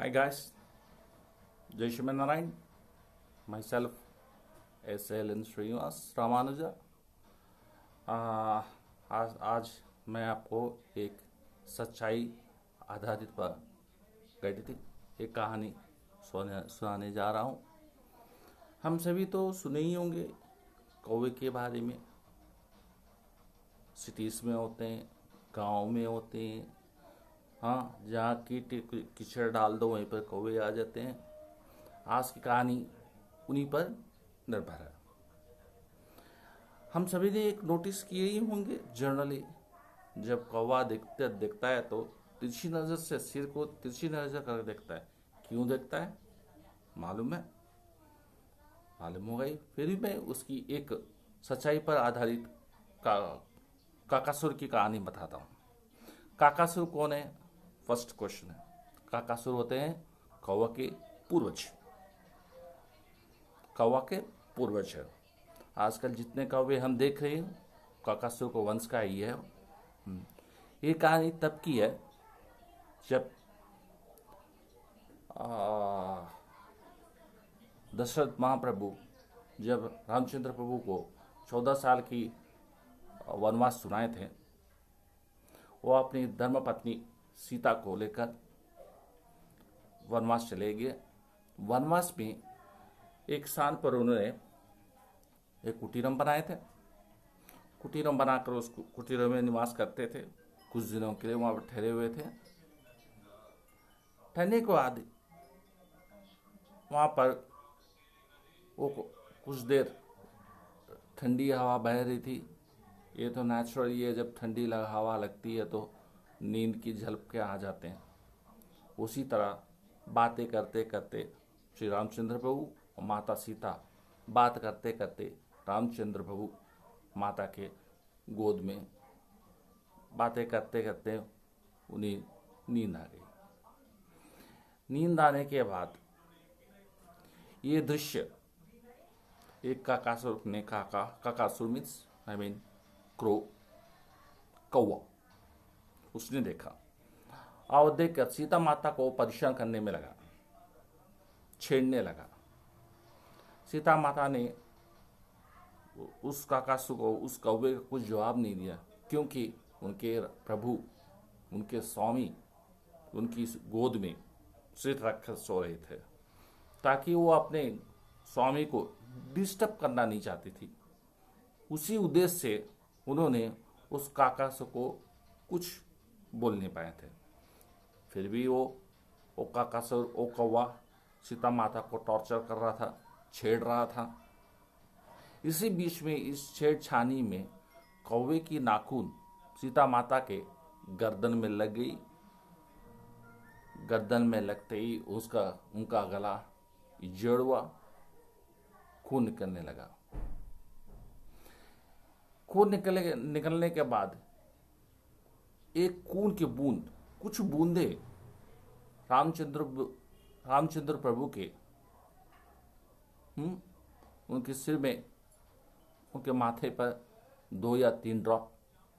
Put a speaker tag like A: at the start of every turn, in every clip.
A: Hi guys, Jai Shri Narayan, myself S.L.N. Srinivas Ramanuja। आज मैं आपको एक सच्चाई आधारित पर गठित एक कहानी सुनाने जा रहा हूँ। हम सभी तो सुने ही होंगे कौवे के बारे में। सिटीज़ में होते हैं, गांव में होते हैं। हाँ, जहाँ कीचड़ डाल दो वहीं पर कौवे आ जाते हैं। आज की कहानी उन्हीं पर निर्भर है। हम सभी ने एक नोटिस किए ही होंगे जनरली, जब कौवा दिखता है तो तिरछी नज़र से सिर को तिरछी नज़र कर देखता है। क्यों देखता है मालूम है? मालूम होगा ही। फिर भी मैं उसकी एक सच्चाई पर आधारित काकासुर की कहानी बताता हूँ। काकासुर कौन है? फर्स्ट क्वेश्चन है। काकासुर होते हैं कौवा के पूर्वज। कौवा के पूर्वज है। आजकल जितने कौवे हम देख रहे हैं काकासुर को वंश का ही है। ये कहानी तब की है जब दशरथ महाप्रभु जब रामचंद्र प्रभु को 14 साल की वनवास सुनाए थे। वो अपनी धर्मपत्नी सीता को लेकर वनवास चले गए। वनवास में एक स्थान पर उन्होंने एक कुटीरम बनाए थे। कुटीरम बनाकर उस कुटीरम में निवास करते थे। कुछ दिनों के लिए वहाँ पर ठहरे हुए थे। ठहरने के बाद वहाँ पर वो कुछ देर ठंडी हवा बह रही थी। ये तो नेचुरल है, जब ठंडी हवा लगती है तो नींद की झलके आ जाते हैं। उसी तरह बातें करते करते श्री रामचंद्र प्रभु और माता सीता बात करते करते रामचंद्र प्रभु माता के गोद में बातें करते करते उन्हें नींद आ गई। नींद आने के बाद ये दृश्य एक काकासुर ने काकासुर मीन्स क्रो, कौवा, उसने देखा और देखकर सीता माता को परेशान करने में लगा, छेड़ने लगा। सीता माता ने उस काकासुर को, उस कौवे को कुछ जवाब नहीं दिया, क्योंकि उनके प्रभु, उनके स्वामी उनकी गोद में सिर रखकर सो रहे थे, ताकि वो अपने स्वामी को डिस्टर्ब करना नहीं चाहती थी। उसी उद्देश्य से उन्होंने उस काकासुर को कुछ बोल नहीं पाए थे। फिर भी वो काकासुर, वो कौवा सीता माता को टॉर्चर कर रहा था, छेड़ रहा था। इसी बीच में इस छेड़छानी में कौवे की नाखून सीता माता के गर्दन में लग गई। गर्दन में लगते ही उनका गला जड़ हुआ, खून निकलने लगा। खून निकलने के बाद एक खून की बूंद, कुछ बूंदे रामचंद्र प्रभु के उनके सिर में, उनके माथे पर 2 या 3 ड्रॉप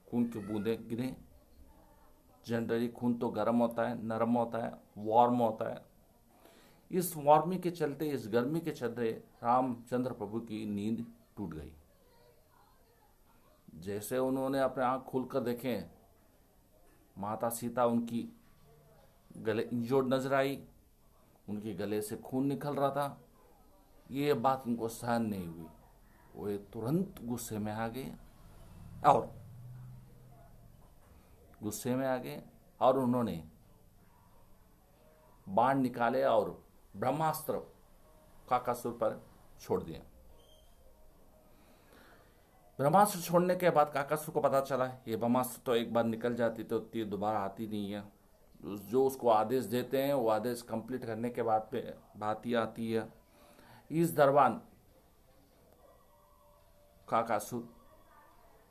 A: खून की बूंदें गिरे। जनरली खून तो गर्म होता है, नरम होता है, वार्म होता है। इस वार्मिंग के चलते, इस गर्मी के चलते रामचंद्र प्रभु की नींद टूट गई। जैसे उन्होंने अपने आंख खोलकर देखे, माता सीता उनकी गले इंजोर्ड नजर आई, उनके गले से खून निकल रहा था। ये बात उनको सहन नहीं हुई। वो तुरंत गुस्से में आ गए और उन्होंने बाण निकाले और ब्रह्मास्त्र काकासुर पर छोड़ दिया। ब्रह्मास्त्र छोड़ने के बाद काकासुर को पता चला ये ब्रह्मास्त्र तो एक बार निकल जाती तो तीर दोबारा आती नहीं है। जो उसको आदेश देते हैं वो आदेश कंप्लीट करने के बाद पे बात ही आती है। इस दरबान काकासुर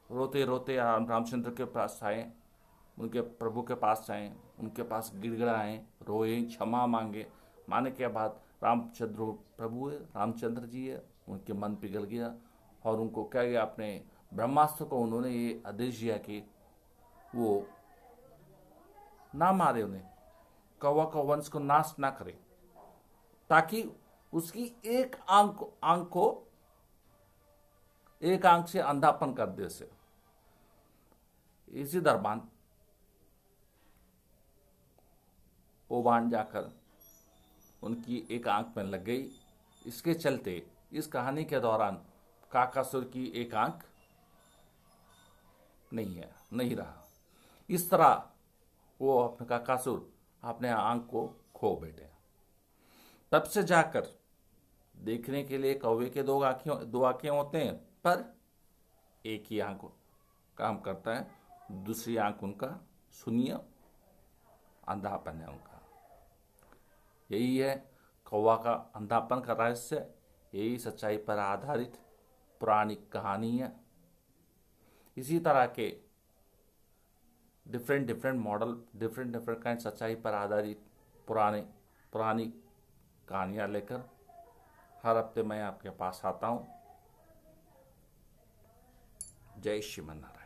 A: रोते रोते रामचंद्र के पास आए, उनके प्रभु के पास आए, उनके पास गिड़गिड़ाए, रोए, क्षमा मांगे। माने के बाद रामचंद्र प्रभु है, रामचंद्र जी है, उनके मन पिघल गया और उनको क्या गया, अपने ब्रह्मास्त्र को उन्होंने ये आदेश दिया कि वो ना मारे उन्हें, कौवा का वंश को नाश ना करे, ताकि उसकी एक आंख से अंधापन कर दे से। इसी दरमियान वो बाण जाकर उनकी एक आंख में लग गई। इसके चलते इस कहानी के दौरान काकासुर की एक आंख नहीं रहा। इस तरह वो अपने काकासुर अपने आंख को खो बैठे। तब से जाकर देखने के लिए कौवे के दो आंखें होते हैं, पर एक ही आंख काम करता है, दूसरी आंख उनका शून्य, अंधापन है उनका। यही है कौवा का अंधापन का रहस्य। यही सच्चाई पर आधारित पौराणिक कहानी है। इसी तरह के डिफरेंट मॉडल, डिफरेंट काइंड सच्चाई पर आधारित पुरानी कहानियाँ लेकर हर हफ्ते मैं आपके पास आता हूँ। जय श्रीमन नारायण।